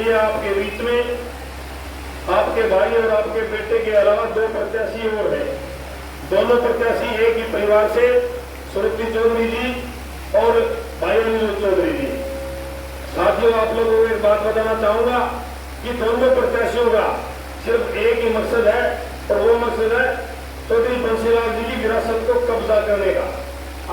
लिए आपके बीच में आपके भाई और आपके बेटे के अलावा 2 प्रत्याशी और हैं। दोनों प्रत्याशी एक ही परिवार से, सुरक्षित चौधरी जी और भाई अनिल चौधरी जी। साथियों, आप लोगों को एक बात बताना चाहूंगा कि दोनों प्रत्याशियों का सिर्फ एक ही मकसद है, और वो मकसद है चौधरी बंसीलाल जी की विरासत को कब्जा करने का।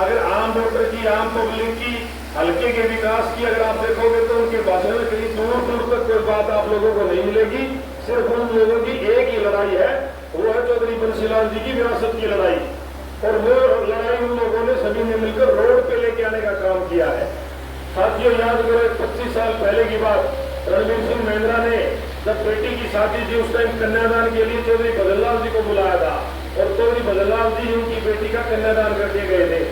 अगर आम वोटर की, आम पब्लिक की, हल्के के विकास की अगर आप देखोगे तो उनके भाषण में कहीं दूर दूर तक कोई बात आप लोगों को नहीं मिलेगी। सिर्फ उन लोगों की एक ही लड़ाई है, वो है चौधरी बंसीलाल जी की विरासत की लड़ाई। और वो लड़ाई उन लोगों ने सभी ने मिलकर रोड पे लेके आने का काम किया है। साथियों, याद करो 25 साल पहले की बात, रणवीर सिंह महिंद्रा ने जब बेटी की शादी थी उस टाइम कन्यादान के लिए चौधरी भजनलाल जी को बुलाया था, और चौधरी भजनलाल जी उनकी बेटी का कन्यादान करके गए थे।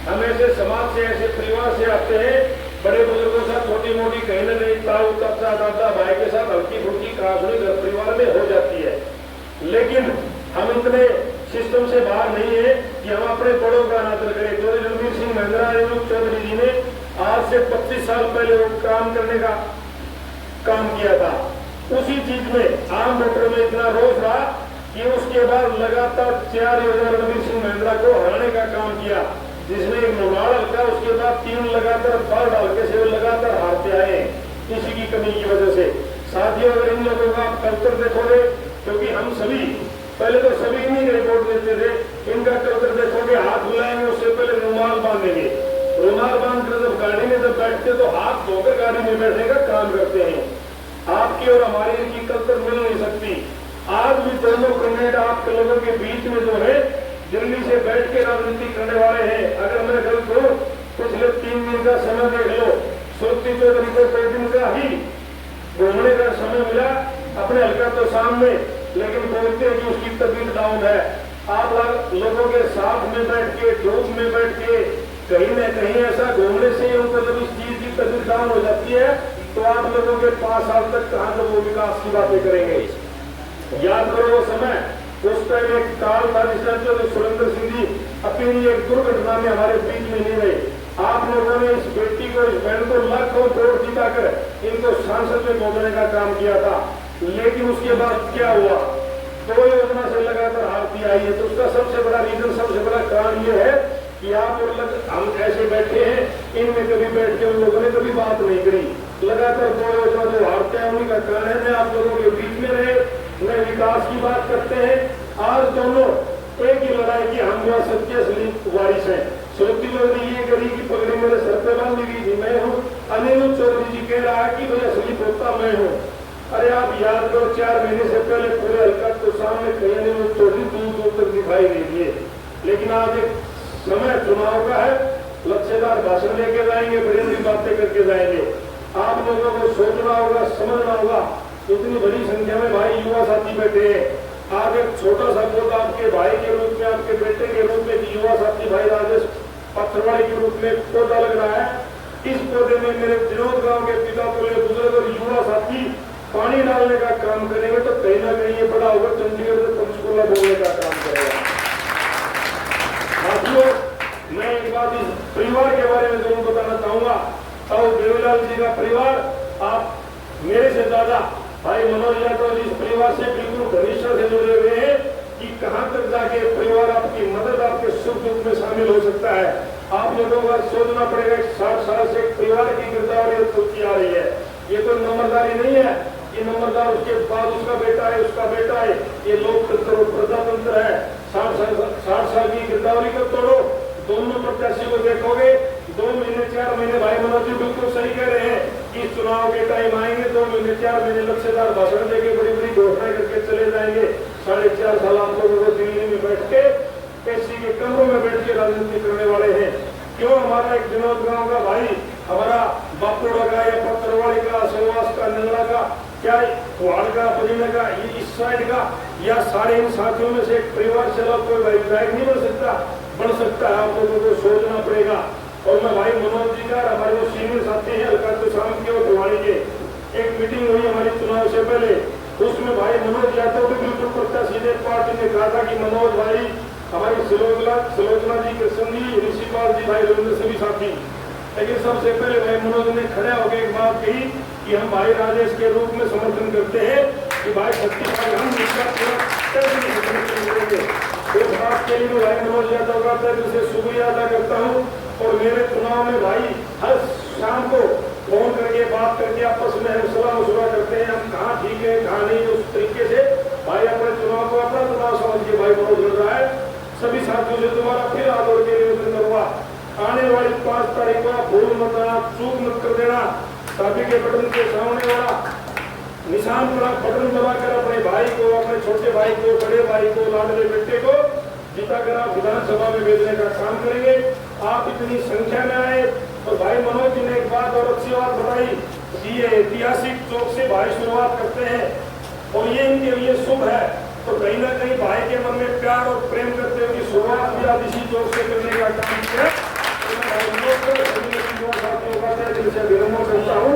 हम ऐसे समाज से, ऐसे परिवार से आते हैं, बड़े बुजुर्गों के साथ छोटी मोटी कहीं न कहीं ताऊ, चाचा, दादा, भाई के साथ हल्की फुल्की कहासुनी घर परिवार में हो जाती है। लेकिन हम इतने सिस्टम से बाहर नहीं है कि हम अपने बड़ों का अनादर करें। चौधरी रणवीर सिंह महिंद्रा चौधरी जी ने आज से 25 साल पहले वो काम करने का काम किया था। उसी चीज में आम वोटर में इतना रोष रहा कि उसके बाद लगातार 4 योजना रणवीर सिंह महिंद्रा को हराने का काम किया, जिसमें एक निर्माण हल्का, उसके बाद 3 लगातार फल डाल के से लगातार हारते आए किसी की कमी की वजह से। साथियों, अगर इन लोगों का आप कल्चर देखोगे, क्योंकि हम सभी पहले तो सभी नहीं रिपोर्ट देते थे, इनका कल्चर देखोगे, हाथ बुलाएंगे उससे पहले रुमाल बांधेंगे। रुमाल बांधकर जब गाड़ी में जब बैठते तो हाथ धोकर गाड़ी में बैठने का काम करते हैं। आपकी और हमारी इनकी कल्चर मिल नहीं सकती। आज भी दोनों कैंडिडेट आपके लोगों के बीच में जो है दिल्ली से बैठ के राजनीति करने वाले हैं। अगर मैं गलत हूं, पिछले 3 दिन का समय देख लो, सुरक्षित चौधरी को 2 दिन का ही घूमने का समय मिला अपने हल्का तो सामने, लेकिन बोलते हैं कि उसकी तबीयत डाउन है। आप लोगों के साथ में बैठ के, धूप में बैठ के, कहीं न कहीं ऐसा घूमने से उनको जब इस चीज की तबीयत डाउन हो जाती है तो आप लोगों के 5 साल तक कहां तक वो विकास की बातें करेंगे। याद करो वो समय, उस टाइम एक काल था जिसमें सुरेंद्र सिंह जी अपनी एक दुर्घटना में हमारे बीच में नहीं रहे। आप लोगों ने इस बेटी को, इस बहन को लाखों करोड़ जीताकर इनको सांसद में पहुंचने का काम किया था। लेकिन उसके बाद क्या हुआ, 2 योजना से लगातार हारती आई है। तो उसका सबसे बड़ा रीजन, सबसे बड़ा कारण ये है कि आप और हम ऐसे बैठे हैं, इनमें कभी बैठ के उन लोगों ने कभी बात नहीं करी। लगातार 2 योजना जो हारते हैं उन्हीं का कारण है, आप लोगों के बीच में रहे, न विकास की बात करते हैं। आज दोनों एक ही लड़ाई की हम जो सत्य असली वारिस है। सुरक्षित चौधरी ये करी की पगड़ी मेरे सर पे बांधी गई थी, मैं हूँ। अनिल चौधरी जी कह रहा है कि भाई असली पोता मैं हूँ। अरे आप याद करो, 4 महीने से पहले पूरे हल्का तो सामने कहीं अनिल चौधरी दूर दूर तक दिखाई नहीं दिए। लेकिन आज एक समय चुनाव का है, लक्ष्यदार भाषण लेके जाएंगे, बड़ी बड़ी बातें करके जाएंगे। आप लोगों को सोचना होगा, समझना होगा। इतनी बड़ी संख्या में भाई युवा साथी बैठे हैं। आज एक छोटा सा पद आपके भाई के रूप में, आपके बेटे के रूप में युवा साथी भाई राजेश पत्थरवाड़ी के रूप में पौधा लग रहा है। इस पौधे में मेरे विनोद गांव के पिता पुलिस बुजुर्ग और युवा साथी पानी डालने का काम करेंगे तो कहीं ना कहीं ये बड़ा होगा चंडीगढ़ से पंचकुला बोलने का काम करेगा। साथियों, मैं एक बात इस परिवार के बारे में जरूर बताना चाहूंगा। और देवीलाल जी का परिवार, आप मेरे से ज्यादा भाई मनोज यादव इस परिवार से बिल्कुल घनिष्ठता से जुड़े हुए हैं कि कहां तक जाके परिवार आपकी मदद, आपके सुख दुख में शामिल हो सकता है। आप लोगों का सोचना पड़ेगा, 60 साल से परिवार की गिरदावरी चलती आ रही है। ये तो नंबरदारी नहीं है, ये नंबरदार उसके बाद उसका बेटा है, उसका बेटा है। ये लोकतंत्र और प्रजातंत्र है। 60 साल की गिरदावरी को तोड़ो। दोनों प्रत्याशी को देखोगे, 2 महीने 4 महीने, भाई मनोज जी बिल्कुल सही कह रहे हैं कि चुनाव के टाइम आएंगे, 2 महीने 4 महीने लक्ष्यदार भाषण देके बड़ी बड़ी घोषणाएं करके चले जाएंगे। 4.5 साल आप लोगों को दिल्ली में बैठ के, एसी के कमरों में बैठ के राजनीति करने वाले हैं। क्यों? हमारा एक विनोद गांव का भाई, हमारा बापुड़ा का या पत्थरवाड़ी का, सहवास का, नंगला का, क्या कुहाड़ का, पदीना का, ये इस साइड का, या सारे इन साथियों में से एक परिवार चला कोई भाई विधायक नहीं बन सकता है। आप लोगों को सोचना पड़ेगा। और मैं भाई मनोज जी का, हमारे जो सीनियर साथी हैं हल्का तो शाम के और भिवाड़ी के, एक मीटिंग हुई हमारी चुनाव से पहले, उसमें भाई मनोज यादव भी बिल्कुल प्रत्याशी ने पार्टी ने कहा था कि मनोज भाई, हमारी सिलोचना जी, कृष्ण जी, ऋषिपाल जी, भाई रविंद्र से भी साथी। लेकिन सबसे पहले भाई मनोज ने खड़े होकर एक बात कही कि हम भाई राजेश के रूप में समर्थन करते हैं कि भाई 36 हम इसका पूरा करेंगे। इस बात के लिए मैं भाई मनोज यादव का तय दिल से शुक्रिया अदा करता हूँ। और मेरे चुनाव में भाई हर शाम को फोन करके बात करके आपस में हम सलाह मशुरा करते हैं, हम कहाँ ठीक है कहाँ नहीं, उस तरीके से भाई अपने चुनाव को अपना चुनाव समझ के भाई मनोज लड़ रहा है। सभी साथियों से दोबारा फिर आदर के निवेदन करूंगा, आने वाली 5 तारीख को आप भूल मत आना, चूक मत कर देना। शादी के बटन के सामने वाला निशान पर बटन दबाकर अपने भाई को, अपने छोटे भाई को, बड़े भाई को, लाडले बेटे को जिताकर आप विधानसभा में भेजने का काम करेंगे। आप इतनी संख्या में आए। और भाई मनोज जी ने एक बात और अच्छी बात बताई कि ये ऐतिहासिक चौक से भाई शुरुआत करते हैं और ये इनके लिए शुभ है। तो कहीं ना कहीं भाई के मन में प्यार और प्रेम करते हुए शुरुआत भी आज इसी चौक से करने का काम किया। तो मैं भाई मनोज को साथियों का दिल से अभिनंदन करता हूँ।